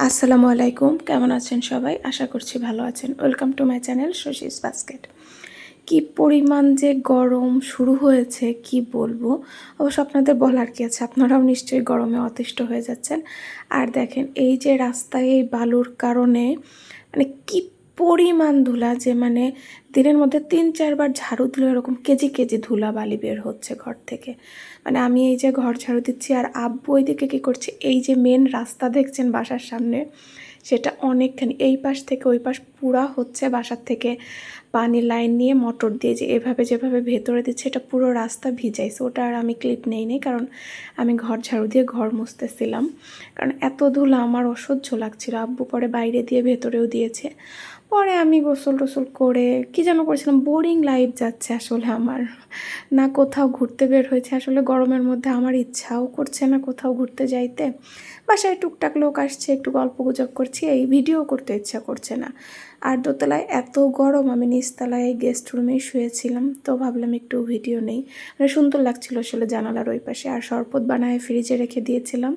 আসসালামু আলাইকুম, কেমন আছেন সবাই? আশা করছি ভালো আছেন। Welcome to my channel Shashi's basket. কি পরিমাণ যে গরম শুরু হয়েছে কি বলবো। অবশ্য আপনাদের বলার কি আছে, আপনারাও নিশ্চয়ই গরমে অতিষ্ঠ হয়ে যাচ্ছেন। আর দেখেন এই যে রাস্তায় এই বালুর কারণে মানে কি পরিমাণ ধুলা, যে মানে দিনের মধ্যে 3-4 বার ঝাড়ু দিলে এরকম কেজি কেজি ধুলা বালি বের হচ্ছে ঘর থেকে। মানে আমি এই যে ঘর ঝাড়ু দিচ্ছি আর আব্বু ওইদিকে কী করছে, এই যে মেন রাস্তা দেখছেন বাসার সামনে, সেটা অনেকখানি এই পাশ থেকে ওই পাশ পুরা হচ্ছে বাসার থেকে পানি লাইন নিয়ে মোটর দিয়ে যে এভাবে যেভাবে ভেতরে দিচ্ছে, এটা পুরো রাস্তা ভিজাইছে। ওটা আর আমি ক্লিপ নেই কারণ আমি ঘর ঝাড়ু দিয়ে ঘর মুছতেছিলাম, কারণ এত ধুলা আমার অসহ্য লাগছিল। আব্বু পরে বাইরে দিয়ে ভেতরেও দিয়েছে। পরে আমি গোসল টোসল করে কী যেন করেছিলাম, বোরিং লাইফ যাচ্ছে আসলে আমার। না কোথাও ঘুরতে বের হয়েছে, আসলে গরমের মধ্যে আমার ইচ্ছাও করছে না কোথাও ঘুরতে যাইতে। বাসায় টুকটাক লোক আসছে, একটু গল্প গুজব করছি, এই ভিডিও করতে ইচ্ছা করছে না। আর দোতলায় এত গরম, আমি নিচতলায় গেস্ট রুমেই শুয়েছিলাম, তো ভাবলাম একটু ভিডিও নেই। মানে সুন্দর লাগছিল আসলে জানালার ওই পাশে। আর শরবত বানায় ফ্রিজে রেখে দিয়েছিলাম।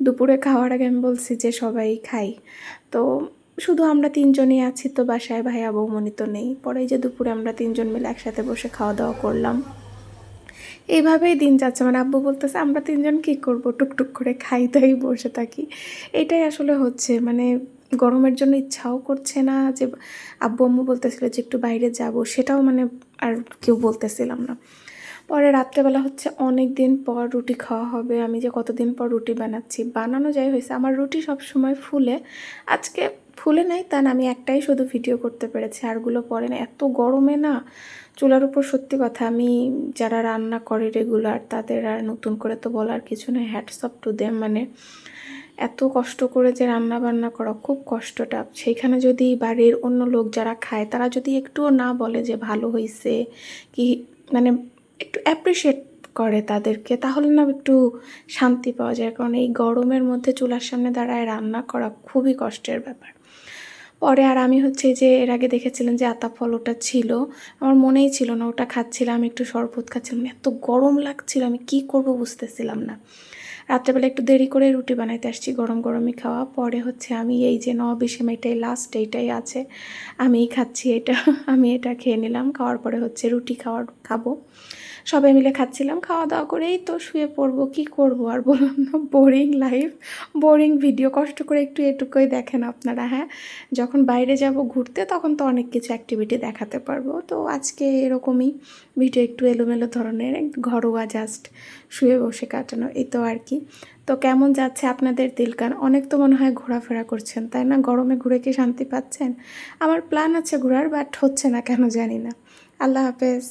দুপুরে খাওয়ার আগে আমি বলছি যে সবাই খাই, তো শুধু আমরা তিনজনই আছি তো বাসায়, ভাইয়া বৌমনি তো নেই। পরে যে দুপুরে আমরা তিনজন মিলে একসাথে বসে খাওয়া দাওয়া করলাম। এইভাবেই দিন যাচ্ছে। মানে আব্বু বলতেছে আমরা তিনজন কী করব, টুকটুক করে খাই দাই বসে থাকি। এটাই আসলে হচ্ছে, মানে গরমের জন্য ইচ্ছাও করছে না। যে আব্বু আম্মু বলতেছিল যে একটু বাইরে যাব, সেটাও মানে আর কেউ বলতেছিলাম না। পরে রাত্রেবেলা হচ্ছে অনেক দিন পর রুটি খাওয়া হবে। আমি যে কতদিন পর রুটি বানাচ্ছি, বানানো যাই হয়েছে। আমার রুটি সব সময় ফুলে, আজকে ফুলে নাই তা না, আমি একটাই শুধু ভিডিও করতে পেরেছি, আরগুলো পরে না। এত গরমে না চুলার উপর, সত্যি কথা, আমি যারা রান্না করে রেগুলার তাদের আর নতুন করে তো বলার কিছু নেই, হ্যাটস অফ টু দেম। মানে এত কষ্ট করে যে রান্না বান্না করা খুব কষ্টটা, সেইখানে যদি বাড়ির অন্য লোক যারা খায় তারা যদি একটুও না বলে যে ভালো হয়েছে কি, মানে একটু অ্যাপ্রিসিয়েট করে তাদেরকে, তাহলে না একটু শান্তি পাওয়া যায়। কারণ এই গরমের মধ্যে চুলার সামনে দাঁড়ায় রান্না করা খুবই কষ্টের ব্যাপার। পরে আর আমি হচ্ছে যে এর আগে দেখেছিলেন যে আতা ফল, ওটা ছিল, আমার মনেই ছিল না, ওটা খাচ্ছিলাম, একটু শরবত খাচ্ছিলাম। এত গরম লাগছিল, আমি কি করব বুঝতেছিলাম না। রাত্রেবেলা একটু দেরি করে রুটি বানাইতে আসছি, গরম গরমই খাওয়া। পরে হচ্ছে আমি এই যে নবাবী সেমাইটাই লাস্ট, এইটাই আছে, আমিই খাচ্ছি এটা। আমি এটা খেয়ে নিলাম। খাওয়ার পরে হচ্ছে রুটি খাবো। সবাই মিলে খাচ্ছিলাম, খাওয়া দাওয়া করেই তো শুয়ে পড়বো। কি করব আর, বললাম না, বোরিং লাইফ, বোরিং ভিডিও। কষ্ট করে একটু এটুকুই দেখেন আপনারা। হ্যাঁ, যখন বাইরে যাব ঘুরতে তখন তো অনেক কিছু অ্যাক্টিভিটি দেখাতে পারবো। তো আজকে এরকমই ভিডিও, একটু এলোমেলো ধরনের, ঘরোয়া, জাস্ট শুয়ে বসে কাটানো, এই তো আর কি। তো কেমন যাচ্ছে আপনাদের দিনকাল? অনেক তো মনে হয় ঘোরাফেরা করছেন, তাই না? গরমে ঘুরে কি শান্তি পাচ্ছেন? আমার প্ল্যান আছে ঘোরার, বাট হচ্ছে না কেন জানি না। আল্লাহ হাফেজ।